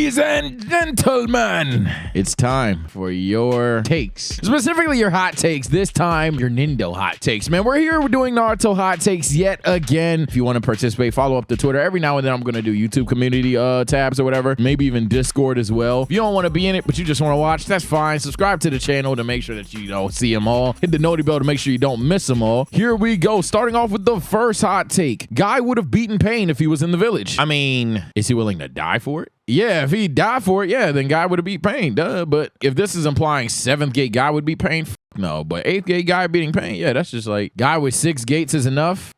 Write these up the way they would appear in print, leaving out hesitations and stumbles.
Ladies and gentlemen, it's time for your takes. Specifically your hot takes. This time, your Nindo hot takes. Man, we're here. We're doing Naruto hot takes yet again. If you want to participate, follow up the Twitter. Every now and then, I'm going to do YouTube community tabs or whatever. Maybe even Discord as well. If you don't want to be in it, but you just want to watch, that's fine. Subscribe to the channel to make sure that you don't see them all. Hit the noti bell to make sure you don't miss them all. Here we go. Starting off with the first hot take. Guy would have beaten Pain if he was in the village. I mean, is he willing to die for it? Yeah, if he died for it, yeah, then Guy would have beat Pain, duh. But if this is implying 7th gate Guy would beat Pain, no. But 8th gate Guy beating Pain, yeah, that's just like Guy with 6 gates is enough.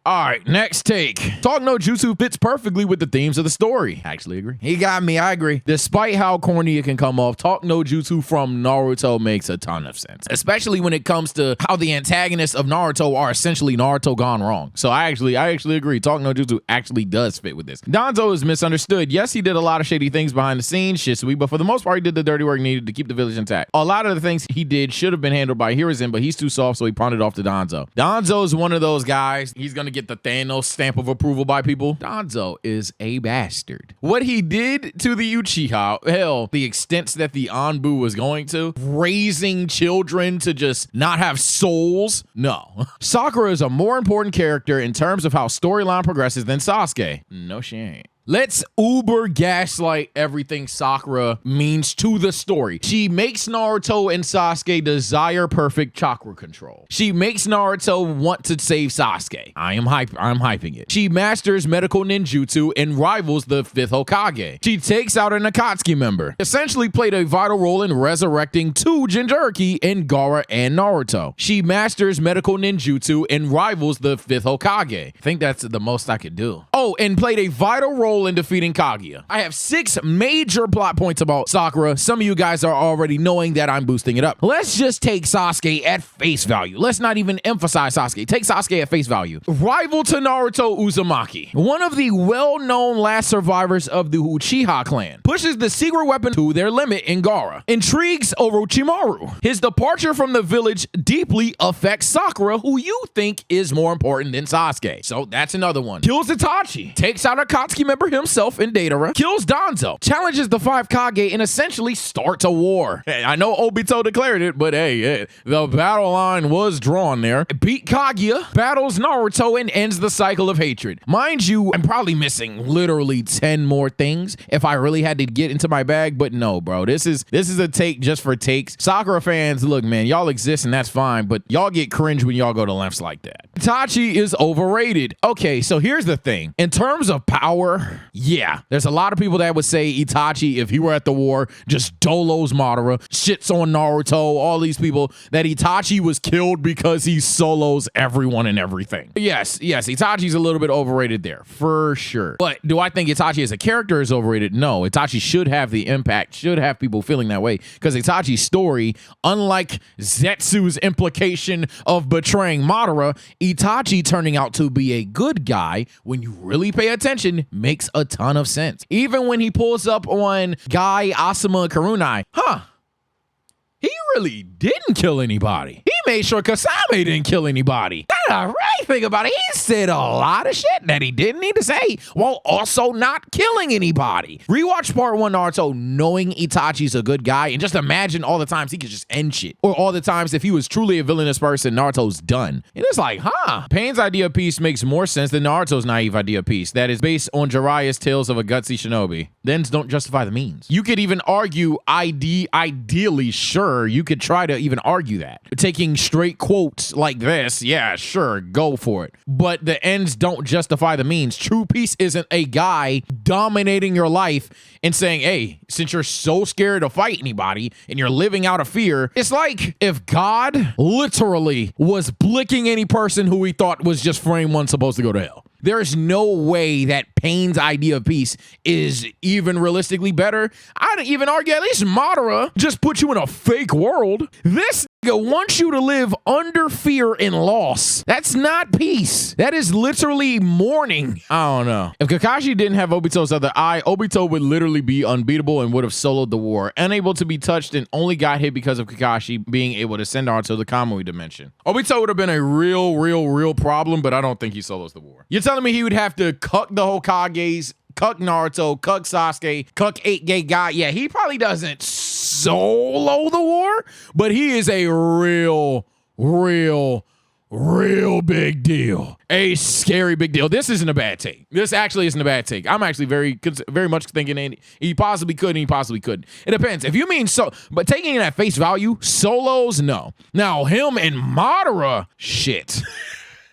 All right, next take. Talk no Jutsu fits perfectly with the themes of the story. Actually agree. He got me, I agree. Despite how corny it can come off, Talk no Jutsu from Naruto makes a ton of sense. Especially when it comes to how the antagonists of Naruto are essentially Naruto gone wrong. So I actually agree. Talk no Jutsu actually does fit with this. Danzo is misunderstood. Yes, he did a lot of shady things behind the scenes, Shisui, but for the most part, he did the dirty work needed to keep the village intact. A lot of the things he did should have been handled by Hiruzen, but he's too soft, so he pawned it off to Danzo. Danzo is one of those guys. He's gonna get the Thanos stamp of approval by people. Danzo is a bastard. What he did to the Uchiha, hell, the extents that the Anbu was going to, raising children to just not have souls, no. Sakura is a more important character in terms of how storyline progresses than Sasuke. No, she ain't. Let's uber gaslight everything Sakura means to the story. She makes Naruto and Sasuke desire perfect chakra control. She makes Naruto want to save Sasuke. I'm hyping it. She masters medical ninjutsu and rivals the 5th Hokage. She takes out an Akatsuki member. Essentially played a vital role in resurrecting 2 Jinchuriki in Gaara and Naruto. She masters medical ninjutsu and rivals the 5th Hokage. I think that's the most I could do. Oh, and played a vital role in defeating Kaguya. I have 6 major plot points about Sakura. Some of you guys are already knowing that I'm boosting it up. Let's just take Sasuke at face value. Let's not even emphasize Sasuke. Take Sasuke at face value. Rival to Naruto Uzumaki, one of the well-known last survivors of the Uchiha clan, pushes the secret weapon to their limit in Gaara. Intrigues Orochimaru. His departure from the village deeply affects Sakura, who you think is more important than Sasuke. So that's another one. Kills Itachi. Takes out Akatsuki member himself in Deidara, kills Danzo, challenges the 5 Kage, and essentially starts a war. Hey, I know Obito declared it, but hey, the battle line was drawn there. Beat Kaguya, battles Naruto, and ends the cycle of hatred. Mind you, I'm probably missing literally 10 more things if I really had to get into my bag, but no, bro. This is a take just for takes. Sakura fans, look, man, y'all exist and that's fine, but y'all get cringe when y'all go to lengths like that. Itachi is overrated. Okay, so here's the thing. In terms of power, yeah, there's a lot of people that would say Itachi, if he were at the war, just dolos Madara, shits on Naruto, all these people, that Itachi was killed because he solos everyone and everything. Yes, Itachi's a little bit overrated there, for sure. But do I think Itachi as a character is overrated? No, Itachi should have the impact, should have people feeling that way, because Itachi's story, unlike Zetsu's implication of betraying Madara, Itachi turning out to be a good guy, when you really pay attention, makes a ton of sense. Even when he pulls up on Guy, Asuma, and Karunai, he really didn't kill anybody. He made sure Kasame didn't kill anybody. Now, the right thing about it, he said a lot of shit that he didn't need to say while also not killing anybody. Rewatch part 1 Naruto knowing Itachi's a good guy and just imagine all the times he could just end shit. Or all the times if he was truly a villainous person, Naruto's done. And it's like, Pain's idea of peace makes more sense than Naruto's naive idea of peace that is based on Jiraiya's tales of a gutsy shinobi. The ends don't justify the means. You could even argue ideally, sure, you could try to even argue that. Taking straight quotes like this, yeah, sure, go for it. But the ends don't justify the means. True peace isn't a guy dominating your life and saying, hey, since you're so scared to fight anybody and you're living out of fear, it's like if God literally was blicking any person who he thought was just frame 1 supposed to go to hell. There is no way that Pain's idea of peace is even realistically better. I'd even argue at least Madara just put you in a fake world. This nigga wants you to live under fear and loss. That's not peace. That is literally mourning. I don't know. If Kakashi didn't have Obito's other eye, Obito would literally be unbeatable and would have soloed the war. Unable to be touched and only got hit because of Kakashi being able to send Naruto to the Kamui dimension. Obito would have been a real problem, but I don't think he solos the war. You're telling me he would have to cuck the Hokages, cuck Naruto, cuck Sasuke, cuck 8 gay guy. Yeah, he probably doesn't solo the war, but he is a real big deal. A scary big deal. This isn't a bad take. This actually isn't a bad take. I'm actually very much thinking he possibly could and he possibly couldn't. It depends. If you mean but taking it at face value, solos, no. Now, him and Madara, shit.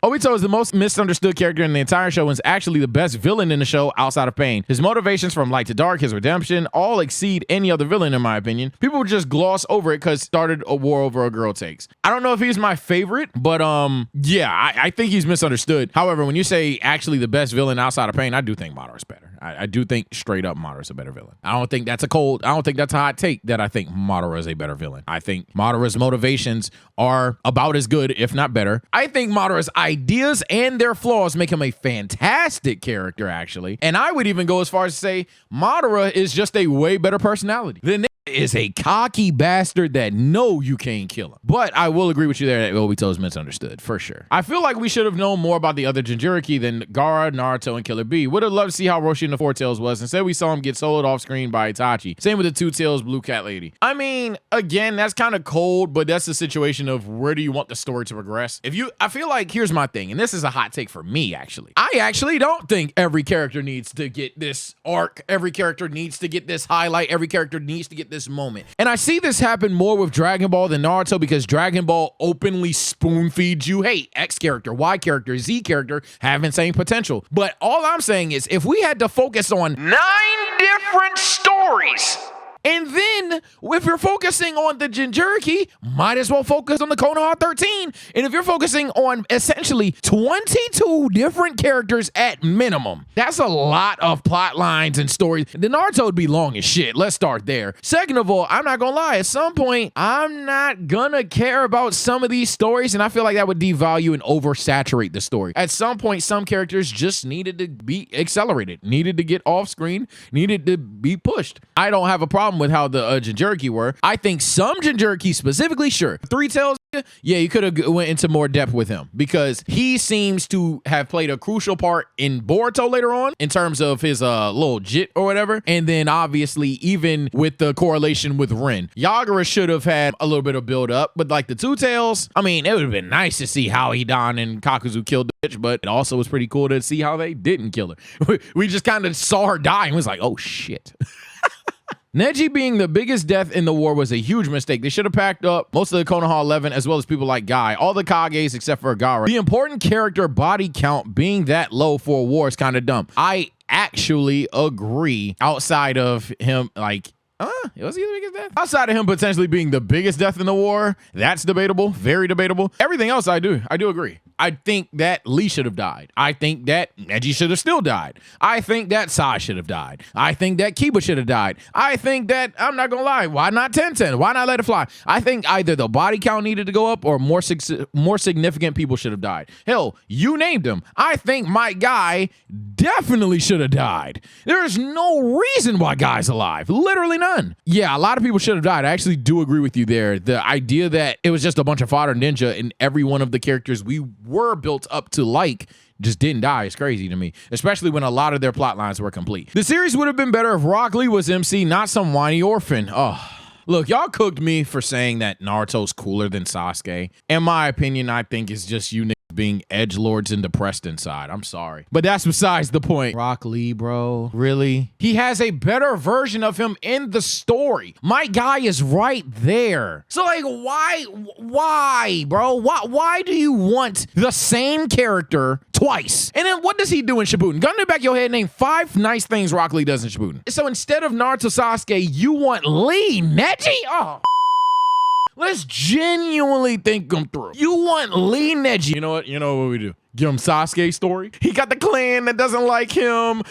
Obito is the most misunderstood character in the entire show and is actually the best villain in the show outside of Pain. His motivations from light to dark, his redemption, all exceed any other villain in my opinion. People would just gloss over it because started a war over a girl takes. I don't know if he's my favorite, but yeah, I think he's misunderstood. However, when you say actually the best villain outside of Pain, I do think Madara's better. I do think straight up Madara's a better villain. I don't think that's a hot take that I think Madara is a better villain. I think Madara's motivations are about as good, if not better. I think Madara's ideas and their flaws make him a fantastic character, actually. And I would even go as far as to say Madara is just a way better personality. The nigga is a cocky bastard that no, you can't kill him. But I will agree with you there that Obito is misunderstood, for sure. I feel like we should have known more about the other Jinchuriki than Gaara, Naruto, and Killer Bee. Would have loved to see how Roshi and the Four Tails was. Instead, we saw him get soloed off screen by Itachi. Same with the Two Tails Blue Cat Lady. I mean, again, that's kind of cold, but that's the situation of where do you want the story to progress? I feel like, here's my thing, and this is a hot take for me, actually. I actually don't think every character needs to get this arc. Every character needs to get this highlight. Every character needs to get this moment. And I see this happen more with Dragon Ball than Naruto because Dragon Ball openly spoon feeds you, hey, X character, Y character, Z character have insane potential. But all I'm saying is if we had to focus on 9 different stories, and then if you're focusing on the Jinchuriki, might as well focus on the Konoha 13. And if you're focusing on essentially 22 different characters at minimum, that's a lot of plot lines and stories. The Naruto would be long as shit. Let's start there. Second of all, I'm not gonna lie, at some point, I'm not gonna care about some of these stories, and I feel like that would devalue and oversaturate the story. At some point, some characters just needed to be accelerated, needed to get off screen, needed to be pushed. I don't have a problem with how the Jinchuriki were. I think some Jinchuriki specifically, sure. Three Tails, yeah, you could have went into more depth with him because he seems to have played a crucial part in Boruto later on in terms of his little jit or whatever. And then obviously even with the correlation with Rin, Yagura should have had a little bit of build up, but like the Two Tails, I mean, it would have been nice to see how Hidan and Kakuzu killed the bitch, but it also was pretty cool to see how they didn't kill her. We just kind of saw her die and was like, oh shit. Neji being the biggest death in the war was a huge mistake. They should have packed up most of the Konoha 11 as well as people like Guy, all the Kages except for Gaara. The important character body count being that low for a war is kind of dumb. I actually agree. Outside of him, like, was he the biggest death? Outside of him potentially being the biggest death in the war, that's debatable, very debatable. Everything else I do agree. I think that Lee should have died. I think that Neji should have still died. I think that Sai should have died. I think that Kiba should have died. I think that, I'm not gonna lie, why not 10-10? Why not let it fly? I think either the body count needed to go up or more significant people should have died. Hell, you named him. I think my guy definitely should have died. There is no reason why Guy's alive. Literally none. Yeah, a lot of people should have died. I actually do agree with you there. The idea that it was just a bunch of fodder ninja and every one of the characters we were built up to like just didn't die is crazy to me, especially when a lot of their plot lines were complete. The series would have been better if Rock Lee was MC, not some whiny orphan. Oh, look, y'all cooked me for saying that Naruto's cooler than Sasuke. In my opinion, I think it's just you being edgelords and depressed inside. I'm sorry. But that's besides the point. Rock Lee, bro. Really? He has a better version of him in the story. My guy is right there. So like, why, bro? Why do you want the same character twice? And then what does he do in Shippuden? Gun to the back of your head, name 5 nice things Rock Lee does in Shippuden. So instead of Naruto Sasuke, you want Lee Neji? Oh. Let's genuinely think them through. You want Lee Neji. You know what? You know what we do? Give him Sasuke's story. He got the clan that doesn't like him,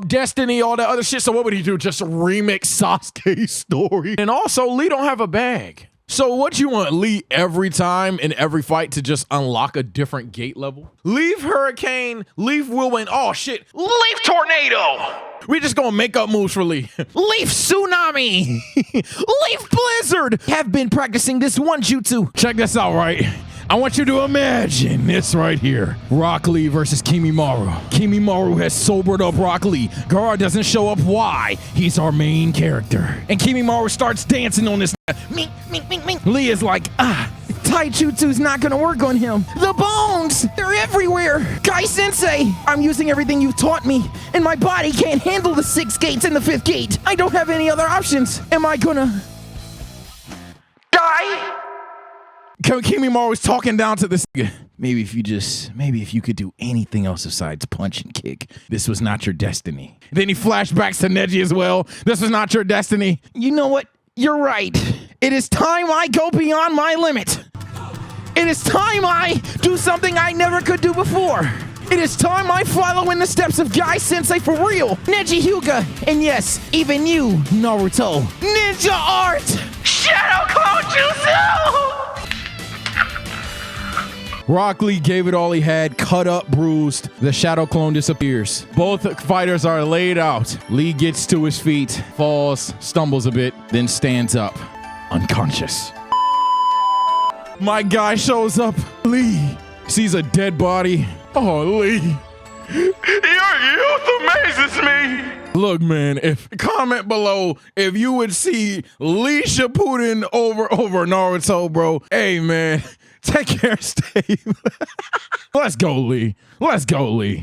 Destiny, all that other shit. So what would he do? Just remix Sasuke's story. And also, Lee don't have a bag. So what you want, Lee every time in every fight to just unlock a different gate level? Leave Hurricane, leave Whirlwind, oh shit, leave Tornado! We just gonna make up moves for Lee. Leave Tsunami! Leave Blizzard! Have been practicing this one jutsu. Check this out, right? I want you to imagine this right here. Rock Lee versus Kimimaru. Kimimaru has sobered up Rock Lee. Gaara doesn't show up. Why? He's our main character. And Kimimaru starts dancing on this. Mink, mink, mink, mink. Lee is like, Taijutsu's not gonna work on him. The bones, they're everywhere. Guy Sensei, I'm using everything you've taught me, and my body can't handle the 6 gates and the 5th gate. I don't have any other options. Am I gonna die? Kimimaru was talking down to this. Maybe if you could do anything else besides punch and kick, this was not your destiny. Then he flashbacks to Neji as well. This was not your destiny. You know what? You're right. It is time I go beyond my limit. It is time I do something I never could do before. It is time I follow in the steps of Guy Sensei for real. Neji Hyuga, and yes, even you, Naruto. Ninja art! Shadow Clone Jutsu! Rock Lee gave it all he had, cut up, bruised. The shadow clone disappears. Both fighters are laid out. Lee gets to his feet, falls, stumbles a bit, then stands up, unconscious. My guy shows up. Lee sees a dead body. Oh, Lee. Your youth amazes me. Look, man, comment below if you would see Lee Shippuden over Naruto, bro. Hey, man, take care, Steve. Let's go, Lee. Let's go, Lee.